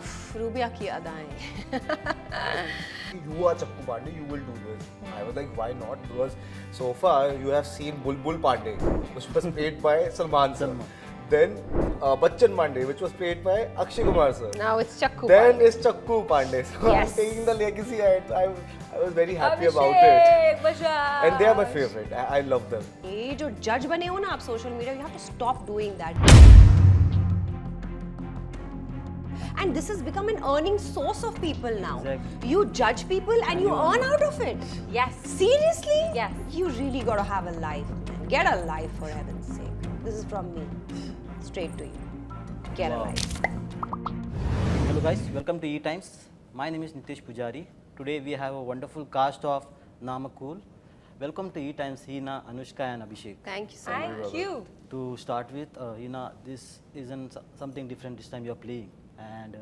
उफ, रूबिया की अदाएं. You are Chakku Pandey, you will do this. I was like, why not? Because so far you have seen Bulbul Pandey, which was played by Salman sir. Then Bachchan Pandey, which was played by Akshay Kumar sir. Now it's Chakku. Then Pandey. is Chakku Pandey. So Yes. I'm taking the legacy. I was very happy about it. And they are my favorite. I love them. ये जो जज बने हो ना आप social media, you have to stop doing that. And this has become an earning source of people now. Exactly. You judge people and you earn out of it. Yes. Seriously? Yes. You really gotta have a life, man. Get a life for heaven's sake. This is from me, straight to you. Get a Wow. life. Hello guys, welcome to E Times. My name is Nitesh Pujari. Today we have a wonderful cast of Namakul. Welcome to E Times, Hina, Anushka and Abhishek. Thank you so much. Thank you. To start with, Hina, this isn't something different this time you're playing. And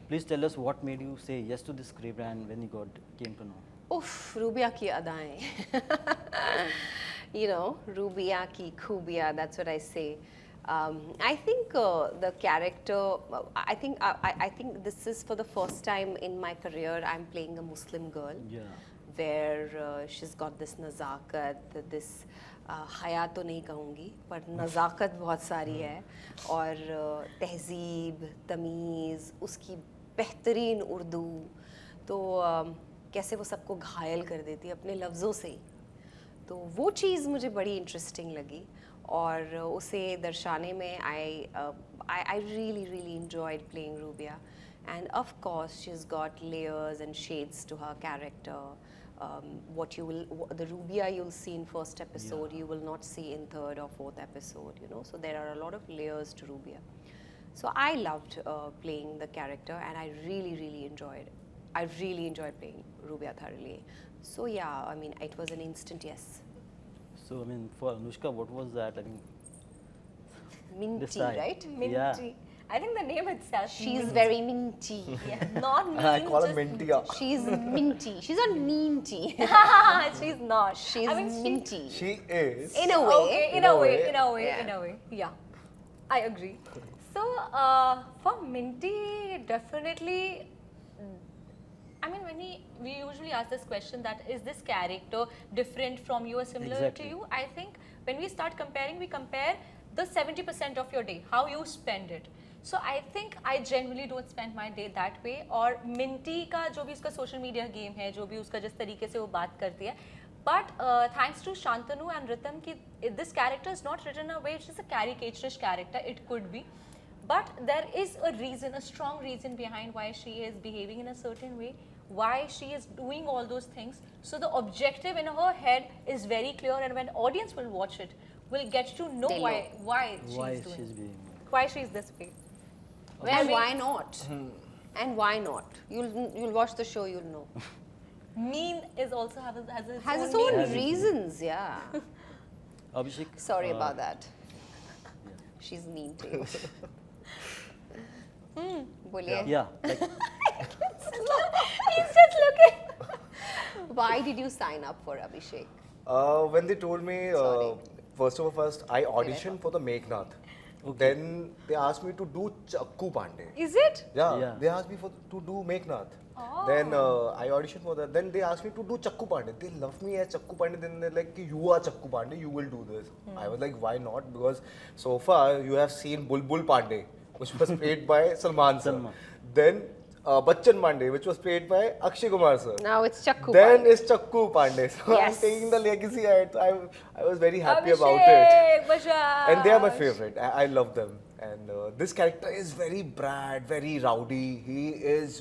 please tell us what made you say yes to this script and when you came to know. उफ, रूबिया की अदाएं. You know, rubia की खूबिया, that's what I say. I think the character, I think this is for the first time in my career I'm playing a Muslim girl. Yeah. Where she's got this नज़ाकत, this हया तो नहीं कहूँगी, पर नज़ाकत बहुत सारी है, और तहज़ीब, तमीज़, उसकी बेहतरीन उर्दू, तो कैसे वो सबको घायल कर देती है अपने लफ्ज़ों से ही. तो वो चीज़ मुझे बड़ी इंटरेस्टिंग लगी, और उसे दर्शाने में I really enjoyed playing Rubia. And of course she's got layers and shades to her character. The Rubia you'll see in first episode, you will not see in third or fourth episode, you know. So there are a lot of layers to Rubia. So I loved playing the character, and I really enjoyed. I really enjoyed playing Rubia thoroughly. So yeah, I mean, it was an instant yes. So, I mean, for Anushka, what was that? I mean, Minty, Decide. right? Minty. Yeah. I think the name itself. She's very minty. Yeah, not mean. I call her just Minty. She's minty. She's not minty. She's not. She's I mean, minty. She is. In a way. Okay, in a way. Yeah. Yeah, I agree. So, for Minty, definitely. I mean, when we usually ask this question, that is this character different from you or similar Exactly. to you? I think when we start comparing, we compare the 70% of your day, how you spend it. So I think I generally don't spend my day that way. और Minty का जो भी उसका social media game है, जो भी उसका जिस तरीके से वो बात करती है, but thanks to Shantanu and Ritam, कि this character is not written in a way, it's just a caricaturish character. It could be, but there is a reason, a strong reason behind why she is behaving in a certain way, why she is doing all those things. So the objective in her head is very clear, and when audience will watch it, will get to know why she's this way. And why not? And why not? You'll watch the show, you'll know. Mean is also has Has its own own meaning. reasons, yeah. Abhishek. Sorry about that. She's mean to you. Boliye. Yeah. Like, He's just looking. Why did you sign up for Abhishek? When they told me, Sorry. first, I auditioned for the Meghnath. Okay. Then they asked me to do Chakku Pandey. Is it? Yeah, they asked me to do Meghnath. Then I auditioned for that. Then they asked me to do Chakku Pandey. They loved me as Chakku Pandey. Then they're like, you are Chakku Pandey, you will do this. I was like, why not? Because so far you have seen Bulbul Pandey, which was played by Salman sir. Then Bachchan Pandey, which was played by Akshay Kumar sir. Now it's Chakku. Then Pandey. is Chakku Pandey. So Yes. I'm taking the legacy. I was very happy about it. Abhishek, And they are my favorite. I love them. And this character is very bad, very rowdy. He is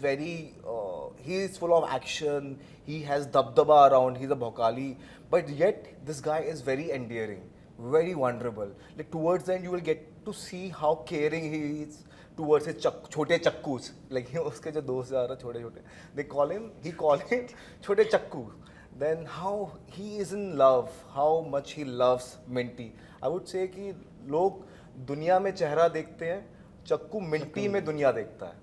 full of action. He has dabdaba around. He's a bhokali. But yet, this guy is very endearing, very vulnerable. Like towards the end, you will get to see how caring he is towards his chote chakkus. Like uske jo dost are chote. He call him chote chakku. Then how he is in love, how much he loves Minty. I would say कि लोग दुनिया में चेहरा देखते हैं, चक्कू Minty में दुनिया देखता है.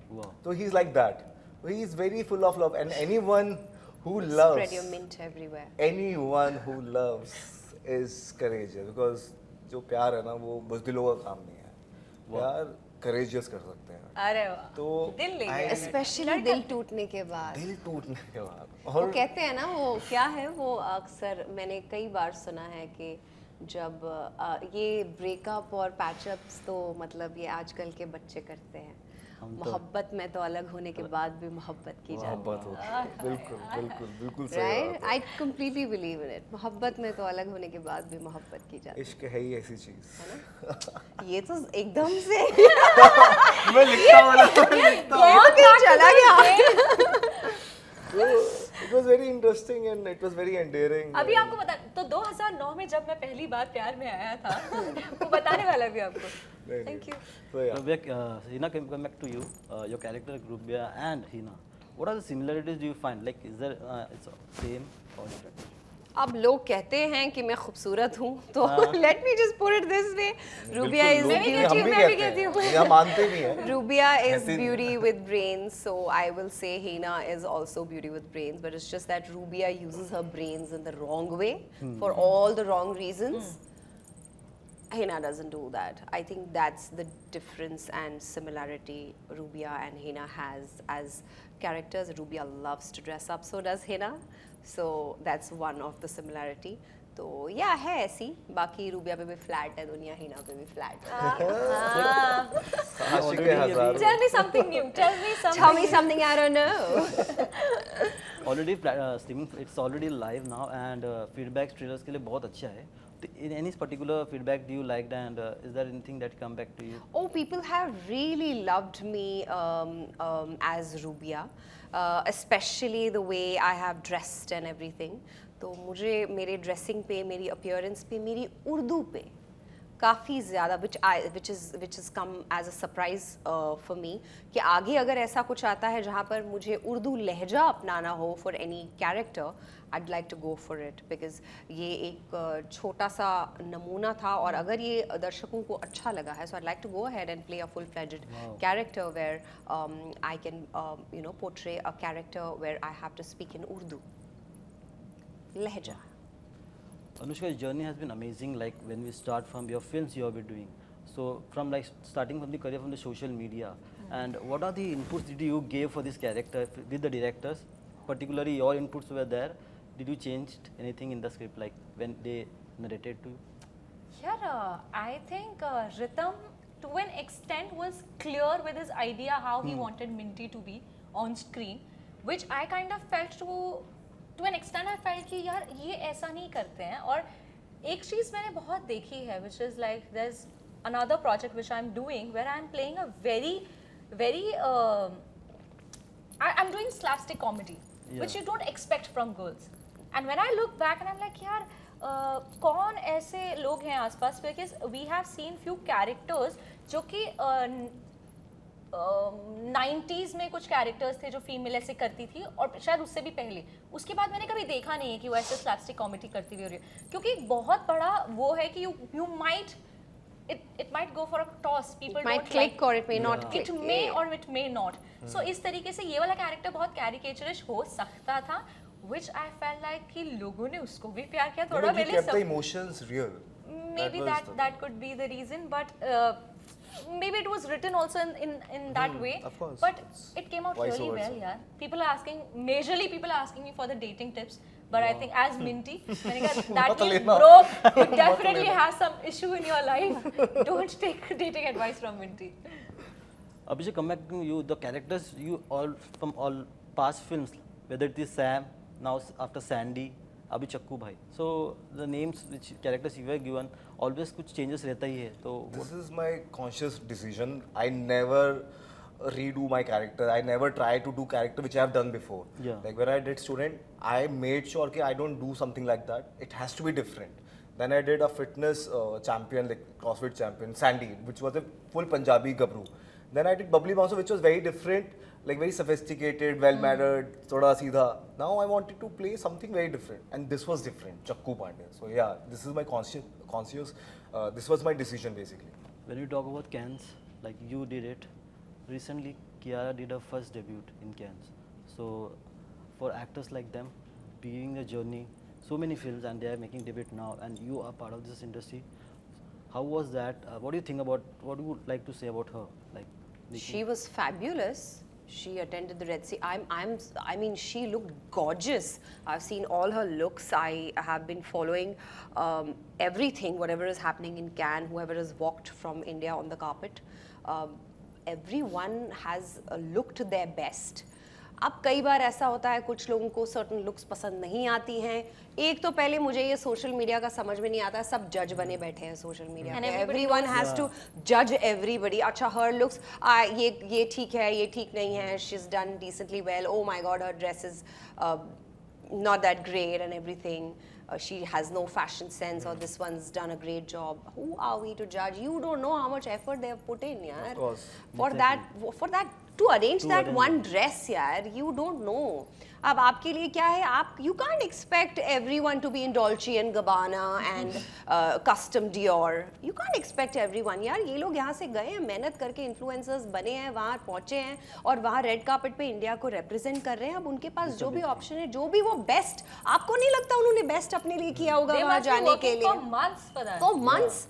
So he's like that. He is very full of love, and anyone who loves, Spread your mint everywhere. anyone who loves is courageous, because जो प्यार है ना वो बुज़दिलों का काम नहीं है. प्यार courageous कर सकते हैं. अरे वाह, तो दिल ले I- गया स्पेशली दिल टूटने के बाद. दिल टूटने के बाद वो और कहते हैं ना, वो क्या है, वो अक्सर मैंने कई बार सुना है कि जब ये ब्रेकअप और पैचअप्स तो मतलब ये आजकल के बच्चे करते हैं. हम तो- मोहब्बत में तो अलग होने के बाद भी मोहब्बत की जाती मोहब्बत होती है. बिल्कुल बिल्कुल बिल्कुल है. सही राइट, बात है. I completely believe in it. मोहब्बत में तो अलग होने के बाद भी मोहब्बत की जाती इश्क है ही ऐसी चीज. है. ये तो एकदम से मैं लिखता हूँ ना. बहुत ही चला गया. It was very interesting and it was very endearing. अभी आपको बता, तो 2009 में जब मैं पहली बार प्यार में आया था वो बताने वाला भी आपको. नहीं, Thank you. So yeah. So back, Hina, come back to you. Your character Rubia and Hina. What are the similarities do you find? Like, is there it's same or different? अब लोग कहते हैं कि मैं खूबसूरत हूँ, तो let me just put it this way. Rubia is बिल्कुल, ब्यूटी. हम भी कहते हैं. ये हम मानते भी हैं. Rubia is ऐसे नहीं beauty with brains, so I will say Hina is also beauty with brains, but it's just that Rubia uses her brains in the wrong way for all the wrong reasons. Hina doesn't do that. I think that's the difference and similarity Rubia and Hina has as characters. Rubia loves to dress up, so does Hina. So that's one of the similarity. तो या है ऐसी. बाकी रूबिया पे भी flat है दुनिया, हिना पे भी फ्लैट है. आशिक है हजारों. Tell me something new. Tell me something. Tell me something I don't know. Already streaming, it's already live now, and feedback trailers के लिए बहुत अच्छा है. In any particular feedback do you liked, and is there anything that come back to you? Oh, people have really loved me as Rubia, especially the way I have dressed and everything. तो मुझे मेरे dressing पे, मेरी appearance पे, मेरी उर्दू पे काफ़ी ज़्यादा which is come as a surprise for me कि आगे अगर ऐसा कुछ आता है जहाँ पर मुझे उर्दू लहजा अपनाना हो for any character, I'd like to go for it because ये एक छोटा सा नमूना था और अगर ये दर्शकों को अच्छा लगा है, so I'd like to go ahead and play a full-fledged character where I can portray a character where I have to speak in Urdu. Lehja. Anushka's journey has been amazing. Like when we start from your films you have been doing, so from like starting from the career from the social media, and what are the inputs did you give for this character with the directors? Particularly your inputs were there. Did you change anything in the script, like when they narrated to you? Yeah, I think Ritam to an extent was clear with his idea how he wanted Minty to be on screen, which I kind of felt to an extent I felt कि यार ये ऐसा नहीं करते हैं. और एक चीज़ मैंने बहुत देखी है, which is like there's another project which I'm doing where I'm playing a very I'm doing slapstick comedy, which you don't expect from girls. And when I look back and I'm like यार कौन ऐसे लोग हैं आसपास, because we have seen few characters जो कि 90s में कुछ कैरेक्टर्स थे जो फीमेल ऐसे करती थी और शायद उससे भी पहले. उसके बाद मैंने कभी देखा नहीं है कि वो ऐसे स्लैपस्टिक कॉमेडी करती हुई हो रही है, क्योंकि बहुत बड़ा वो है कि you might it might go for a toss. People It might don't click like, or it may not click. it may or it may not. So इस तरीके से ये वाला कैरेक्टर बहुत कैरिकेचरिश हो सकता था, which I felt like कि लोगों ने उसको भी प्यार किया थोड़ा. You kept the emotions real. Maybe that could be the reason, but maybe it was written also in that way. Of course. But it came out Vice really versa. well, yeah. People are asking me for the dating tips, but I think as Minty, मैंने कहा that means bro, you definitely have some issue in your life. Don't take dating advice from Minty. Abhishek, come back to you. The characters you all from all past films, whether it is Sam, now after Sandy, अभी चक्कू भाई. So the names which characters you were given, always कुछ changes रहता ही है. तो This is my conscious decision. I never redo my character. I never try to do character which I have done before. Yeah. Like when I did Student, I made sure that I don't do something like that. It has to be different. Then I did a fitness champion, like CrossFit champion, Sandy, which was a full Punjabi gabru. Then I did Bubbly Bouncer, which was very different, like very sophisticated, well-mannered, thoda seedha. Now I wanted to play something very different, and this was different, Chakku Pandey. So yeah, this is my conscious. This was my decision basically. when you talk about Cannes, like you did it recently, Kiara did her first debut in Cannes. So for actors like them, being a journey, so many films, and they are making debut now, and you are part of this industry. How was that? What do you think about? What do you like to say about her? Like, She was fabulous. She attended the Red Sea. I mean, she looked gorgeous. I've seen all her looks. I have been following everything, whatever is happening in Cannes, whoever has walked from India on the carpet. Everyone has looked their best. अब कई बार ऐसा होता है कुछ लोगों को certain looks पसंद नहीं आती हैं. एक तो पहले मुझे ये सोशल मीडिया का समझ में नहीं आता, सब जज बने बैठे हैं सोशल मीडिया And पे. everybody everyone knows. Has to जज एवरीबडी. अच्छा हर लुक्स ये ठीक है, ये ठीक नहीं है, she is done decently well, oh my God her dress is not that great and everything. She has no fashion sense, or this one's done a great job. Who are we to judge? You don't know how much effort they have put in, yaar. Of course. For that to arrange To that arrange one dress, yaar. You don't know. अब आपके लिए क्या है? आप you can't expect everyone to be in Dolce and Gabbana and custom Dior. You can't expect everyone. यार ये लोग यहाँ से गए हैं, मेहनत करके इन्फ्लुएंसर्स बने हैं, वहाँ पहुँचे हैं और वहाँ रेड कार्पेट पे इंडिया को रिप्रेजेंट कर रहे हैं. अब उनके पास जो भी ऑप्शन है, जो भी वो बेस्ट, आपको नहीं लगता उन्होंने बेस्ट अपने लिए किया होगा They वहाँ must be जाने के working लिए? for months for that. For months,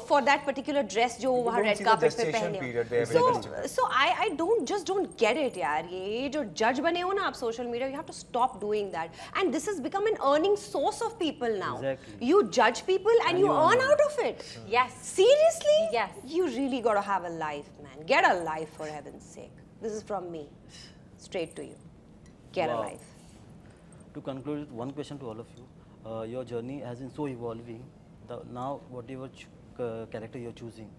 for that particular dress जो You वहाँ don't red see the carpet पे gestation पहने period हो. there very much. So I don't get it यार. ये जो जज बने हो ना आप social media, you have to stop doing that. And this has become an earning source of people now. Exactly. You judge people and you earn out of it. Yes. Seriously? Yes. You really got to have a life, man. Get a life for heaven's sake. This is from me, straight to you. Get a Wow. life. To conclude with one question to all of you, your journey has been so evolving. Now, whatever character you're choosing,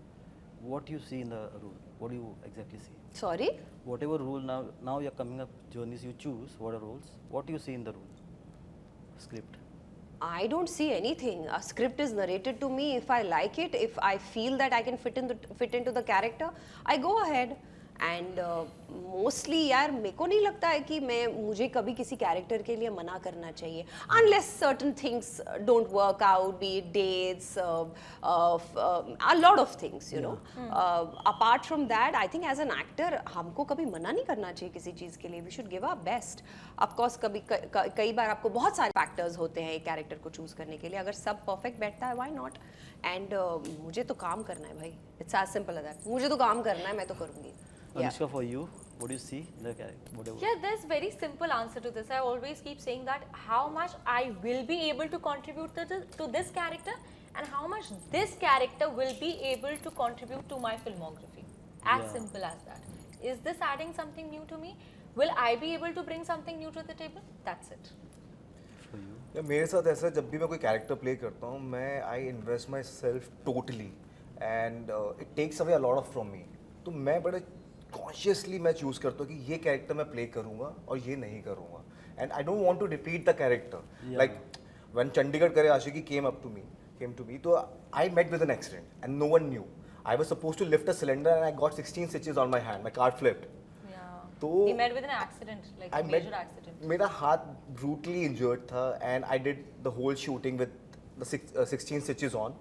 what do you see in the role? What do you exactly see? Sorry? Whatever role now you're coming up journeys you choose, what are roles? What do you see in the role? Script. I don't see anything. A script is narrated to me. If I like it, if I feel that I can fit into the character, I go ahead. And mostly यार मेरे को नहीं लगता है कि मुझे कभी किसी कैरेक्टर के लिए मना करना चाहिए. Unless certain things don't work out, be it dates, a lot of things, you know. Apart from that, I think as an actor हमको कभी मना नहीं करना चाहिए किसी चीज़ के लिए. We should give our best. Of course कई बार आपको बहुत सारे फैक्टर्स होते हैं एक कैरेक्टर को चूज करने के लिए. अगर सब परफेक्ट बैठता है, why not? And मुझे तो काम करना है भाई. It's as simple as that. मुझे तो काम करना है, मैं तो करूँगी. Anushka, for you, what do you see in the character? Whatever. Yeah, there's very simple answer to this. I always keep saying that how much I will be able to contribute to this character and how much this character will be able to contribute to my filmography. As Yeah. simple as that. Is this adding something new to me? Will I be able to bring something new to the table? That's it. For you. या मेरे साथ ऐसा है, जब भी मैं कोई character play करता हूँ, मैं I invest myself totally and it takes away a lot of from me. तो मैं बड़े कॉन्शियसली मैं चूज़ करता हूँ कि ये कैरेक्टर मैं प्ले करूँगा और ये नहीं करूँगा. And I don't want to repeat the character. Like when Chandigarh Kare Aashiqui came to me तो I met with an accident and no one knew. I was supposed to lift a cylinder and I got 16 stitches on my hand. My card flipped. Yeah. तो He met with an accident, like I a met, major accident. मेरा हाथ brutally injured था and I did the whole shooting with the 16 stitches on.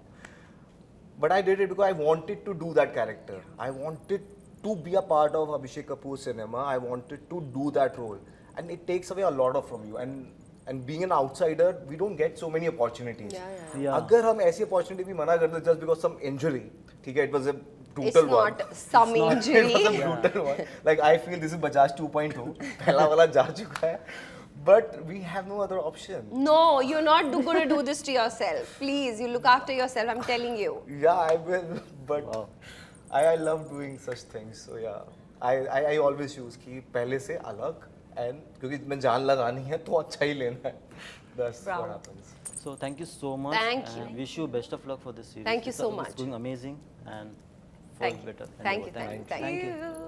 But I did it because I wanted to do that character. I wanted to be a part of Abhishek Kapoor's cinema. I wanted to do that role. And it takes away a lot of from you. And being an outsider, we don't get so many opportunities. Yeah. अगर हम ऐसी opportunity भी मना करते just because some injury, ठीक है, it was a It's brutal one. not some It was injury. a brutal one. Like I feel this is Bajaj 2.0. पहला वाला जा चुका है. But we have no other option. No, you're not going to do this to yourself. Please, you look after yourself. I'm telling you. Yeah, I will. But Wow. I love doing such things. So yeah, I always choose कि पहले से अलग and क्योंकि मैं जान लगानी है तो अच्छा ही लेना है. That's Bravo. what happens. So thank you so much. Thank you. And wish you best of luck for this series. Thank you so much. It's going amazing and for Thank you. better. and Thank over. you. Thank you. Thank you.